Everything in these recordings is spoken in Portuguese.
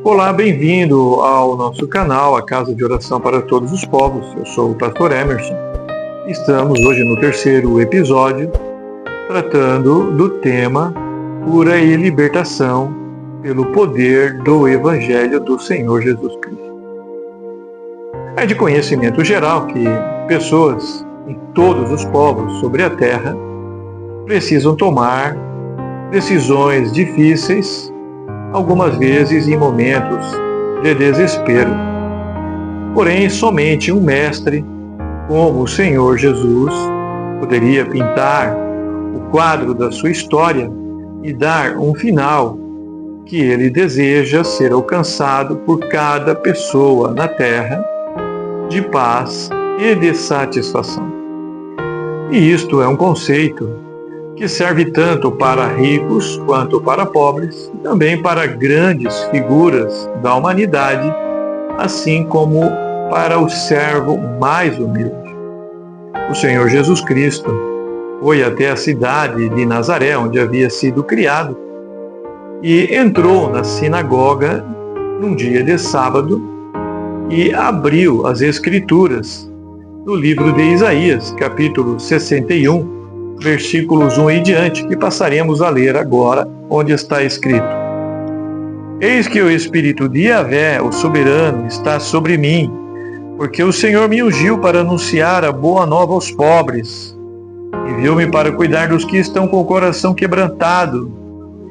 Olá, bem-vindo ao nosso canal, a Casa de Oração para Todos os Povos. Eu sou o pastor Emerson. Estamos hoje no terceiro episódio, tratando do tema Cura e Libertação pelo poder do Evangelho do Senhor Jesus Cristo. É de conhecimento geral que pessoas em todos os povos sobre a Terra precisam tomar decisões difíceis, algumas vezes em momentos de desespero. Porém, somente um mestre, como o Senhor Jesus, poderia pintar o quadro da sua história e dar um final que ele deseja ser alcançado por cada pessoa na Terra, de paz e de satisfação. E isto é um conceito que serve tanto para ricos quanto para pobres, e também para grandes figuras da humanidade, assim como para o servo mais humilde. O Senhor Jesus Cristo foi até a cidade de Nazaré, onde havia sido criado, e entrou na sinagoga num dia de sábado e abriu as Escrituras no livro de Isaías, capítulo 61, versículos 1 e diante, que passaremos a ler agora, onde está escrito: Eis que o Espírito de Yahvé, o soberano, está sobre mim, porque o Senhor me ungiu para anunciar a boa nova aos pobres. Enviou-me para cuidar dos que estão com o coração quebrantado,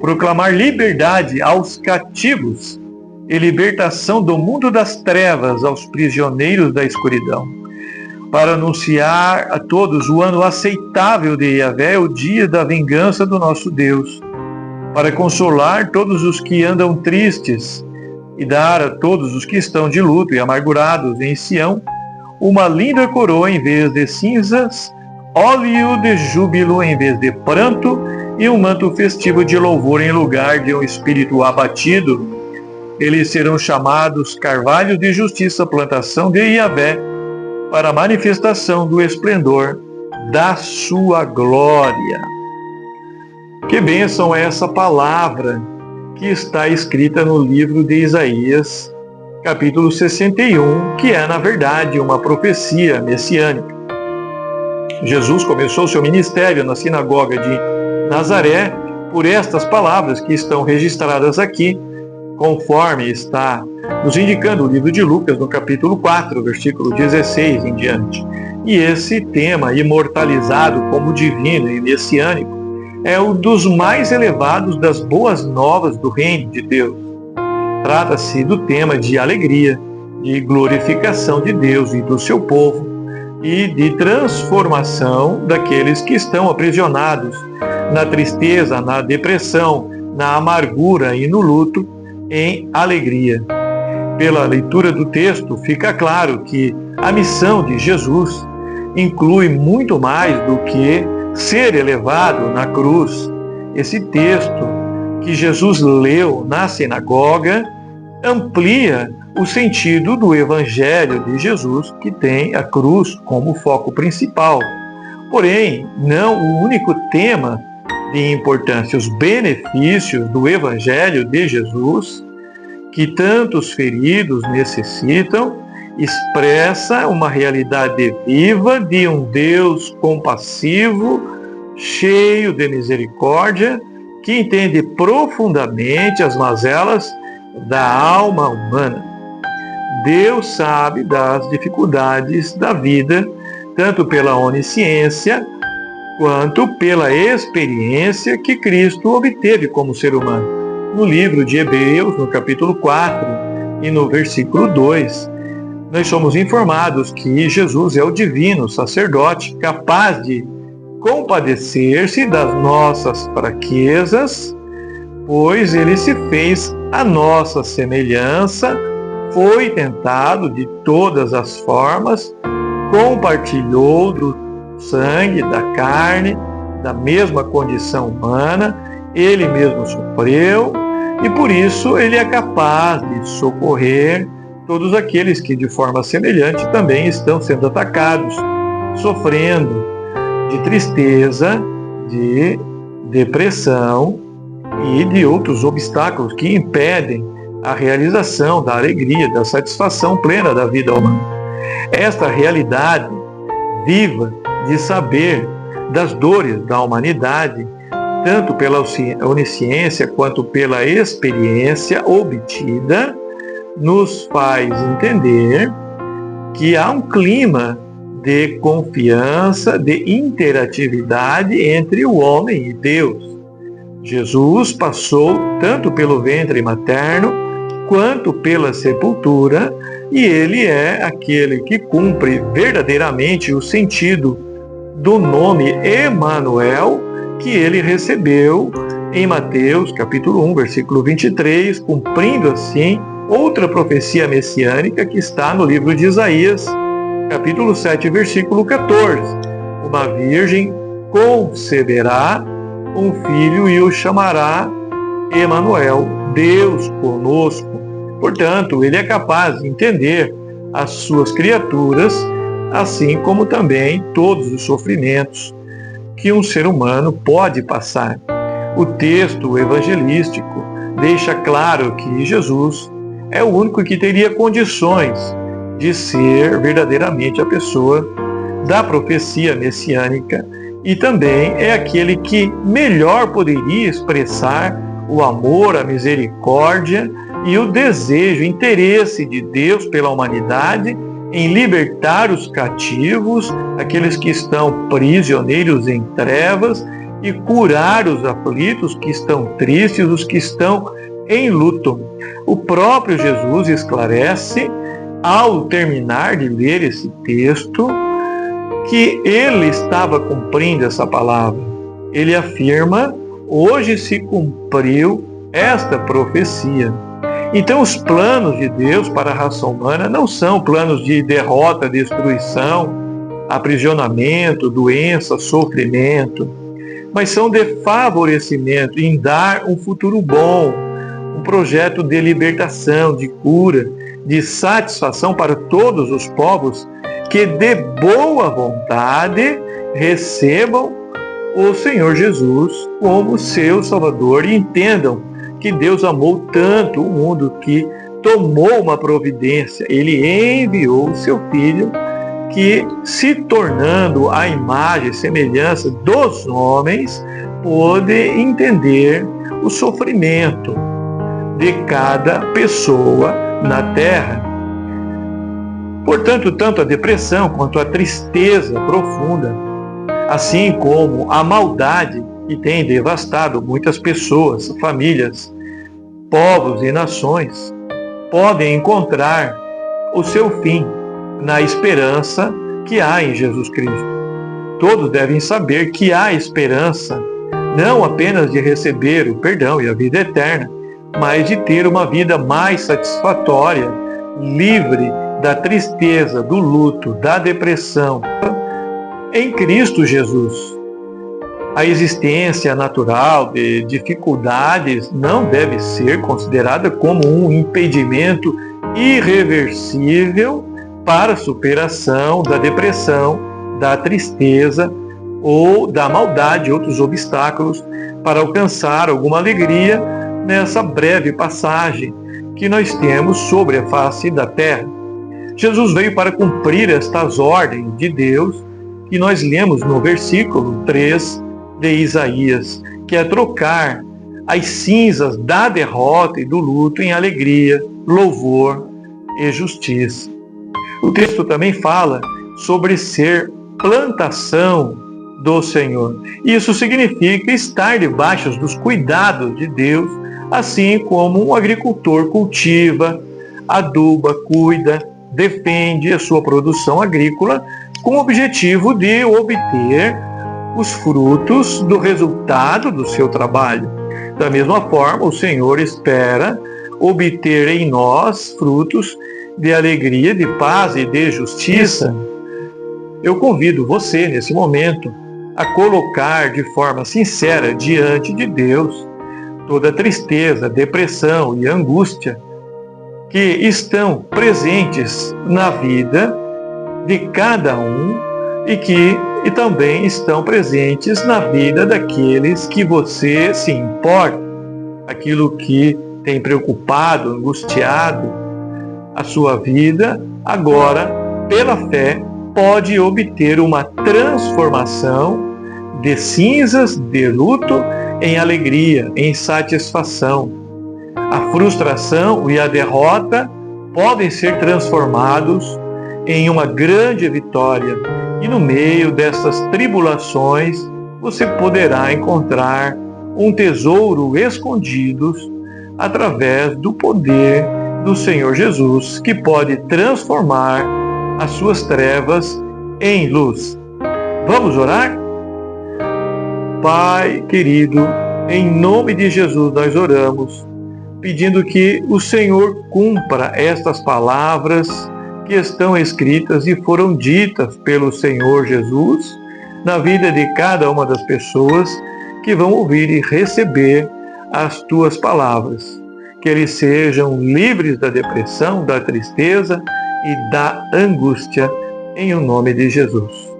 proclamar liberdade aos cativos e libertação do mundo das trevas aos prisioneiros da escuridão, para anunciar a todos o ano aceitável de Yahvé, o dia da vingança do nosso Deus, para consolar todos os que andam tristes e dar a todos os que estão de luto e amargurados em Sião uma linda coroa em vez de cinzas, óleo de júbilo em vez de pranto e um manto festivo de louvor em lugar de um espírito abatido. Eles serão chamados carvalhos de justiça, plantação de Yahvé, para a manifestação do esplendor da sua glória. Que bênção é essa palavra que está escrita no livro de Isaías, capítulo 61, que é, na verdade, uma profecia messiânica. Jesus começou seu ministério na sinagoga de Nazaré por estas palavras que estão registradas aqui, conforme está nos indicando o livro de Lucas, no capítulo 4, versículo 16 em diante. E esse tema, imortalizado como divino e messiânico, é um dos mais elevados das boas novas do reino de Deus. Trata-se do tema de alegria, de glorificação de Deus e do seu povo, e de transformação daqueles que estão aprisionados na tristeza, na depressão, na amargura e no luto, em alegria. Pela leitura do texto, fica claro que a missão de Jesus inclui muito mais do que ser elevado na cruz. Esse texto que Jesus leu na sinagoga amplia o sentido do Evangelho de Jesus, que tem a cruz como foco principal. Porém, não o único tema de importância. Os benefícios do Evangelho de Jesus, que tantos feridos necessitam, expressa uma realidade viva de um Deus compassivo, cheio de misericórdia, que entende profundamente as mazelas da alma humana. Deus sabe das dificuldades da vida, tanto pela onisciência quanto pela experiência que Cristo obteve como ser humano. No livro de Hebreus, no capítulo 4 e no versículo 2, nós somos informados que Jesus é o divino sacerdote capaz de compadecer-se das nossas fraquezas, pois ele se fez a nossa semelhança, foi tentado de todas as formas, compartilhou do sangue, da carne, da mesma condição humana, ele mesmo sofreu e por isso ele é capaz de socorrer todos aqueles que de forma semelhante também estão sendo atacados, sofrendo de tristeza, de depressão e de outros obstáculos que impedem a realização da alegria, da satisfação plena da vida humana. Esta realidade viva de saber das dores da humanidade, tanto pela onisciência quanto pela experiência obtida, nos faz entender que há um clima de confiança, de interatividade entre o homem e Deus. Jesus passou tanto pelo ventre materno quanto pela sepultura, e ele é aquele que cumpre verdadeiramente o sentido do nome Emanuel que ele recebeu em Mateus capítulo 1, versículo 23, cumprindo assim outra profecia messiânica que está no livro de Isaías, capítulo 7, versículo 14. Uma virgem conceberá um filho e o chamará Emanuel, Deus conosco. Portanto, ele é capaz de entender as suas criaturas, assim como também todos os sofrimentos que um ser humano pode passar. O texto evangelístico deixa claro que Jesus é o único que teria condições de ser verdadeiramente a pessoa da profecia messiânica e também é aquele que melhor poderia expressar o amor, a misericórdia e o desejo, o interesse de Deus pela humanidade em libertar os cativos, aqueles que estão prisioneiros em trevas, e curar os aflitos que estão tristes, os que estão em luto. O próprio Jesus esclarece, ao terminar de ler esse texto, que ele estava cumprindo essa palavra. Ele afirma: hoje se cumpriu esta profecia. Então, os planos de Deus para a raça humana não são planos de derrota, destruição, aprisionamento, doença, sofrimento, mas são de favorecimento em dar um futuro bom, um projeto de libertação, de cura, de satisfação para todos os povos que de boa vontade recebam o Senhor Jesus como seu Salvador e entendam que Deus amou tanto o mundo que tomou uma providência. Ele enviou o seu Filho que, se tornando a imagem e semelhança dos homens, pôde entender o sofrimento de cada pessoa na terra. Portanto, tanto a depressão quanto a tristeza profunda, assim como a maldade que tem devastado muitas pessoas, famílias, povos e nações, podem encontrar o seu fim na esperança que há em Jesus Cristo. Todos devem saber que há esperança, não apenas de receber o perdão e a vida eterna, mas de ter uma vida mais satisfatória, livre da tristeza, do luto, da depressão, em Cristo Jesus. A existência natural de dificuldades não deve ser considerada como um impedimento irreversível para a superação da depressão, da tristeza ou da maldade, outros obstáculos para alcançar alguma alegria nessa breve passagem que nós temos sobre a face da terra. Jesus veio para cumprir estas ordens de Deus que nós lemos no versículo 3 de Isaías, que é trocar as cinzas da derrota e do luto em alegria, louvor e justiça. O texto também fala sobre ser plantação do Senhor. Isso significa estar debaixo dos cuidados de Deus, assim como um agricultor cultiva, aduba, cuida, defende a sua produção agrícola com o objetivo de obter os frutos do resultado do seu trabalho. Da mesma forma, o Senhor espera obter em nós frutos de alegria, de paz e de justiça. Eu convido você, nesse momento, a colocar de forma sincera diante de Deus toda a tristeza, depressão e angústia que estão presentes na vida de cada um e também estão presentes na vida daqueles que você se importa, aquilo que tem preocupado, angustiado a sua vida, agora, pela fé, pode obter uma transformação de cinzas de luto em alegria, em satisfação. A frustração e a derrota podem ser transformados em uma grande vitória, e no meio dessas tribulações você poderá encontrar um tesouro escondido através do poder do Senhor Jesus, que pode transformar as suas trevas em luz. Vamos orar? Pai querido, em nome de Jesus nós oramos, pedindo que o Senhor cumpra estas palavras que estão escritas e foram ditas pelo Senhor Jesus na vida de cada uma das pessoas que vão ouvir e receber as tuas palavras. Que eles sejam livres da depressão, da tristeza e da angústia, em o nome de Jesus.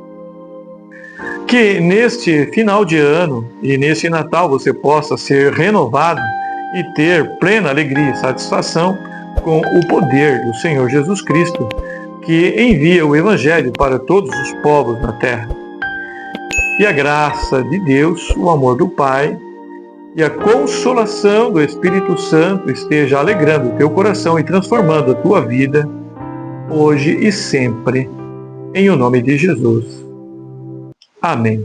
Que neste final de ano e neste Natal você possa ser renovado e ter plena alegria e satisfação com o poder do Senhor Jesus Cristo, que envia o Evangelho para todos os povos na terra. Que a graça de Deus, o amor do Pai e a consolação do Espírito Santo esteja alegrando o teu coração e transformando a tua vida, hoje e sempre, em o nome de Jesus. Amém.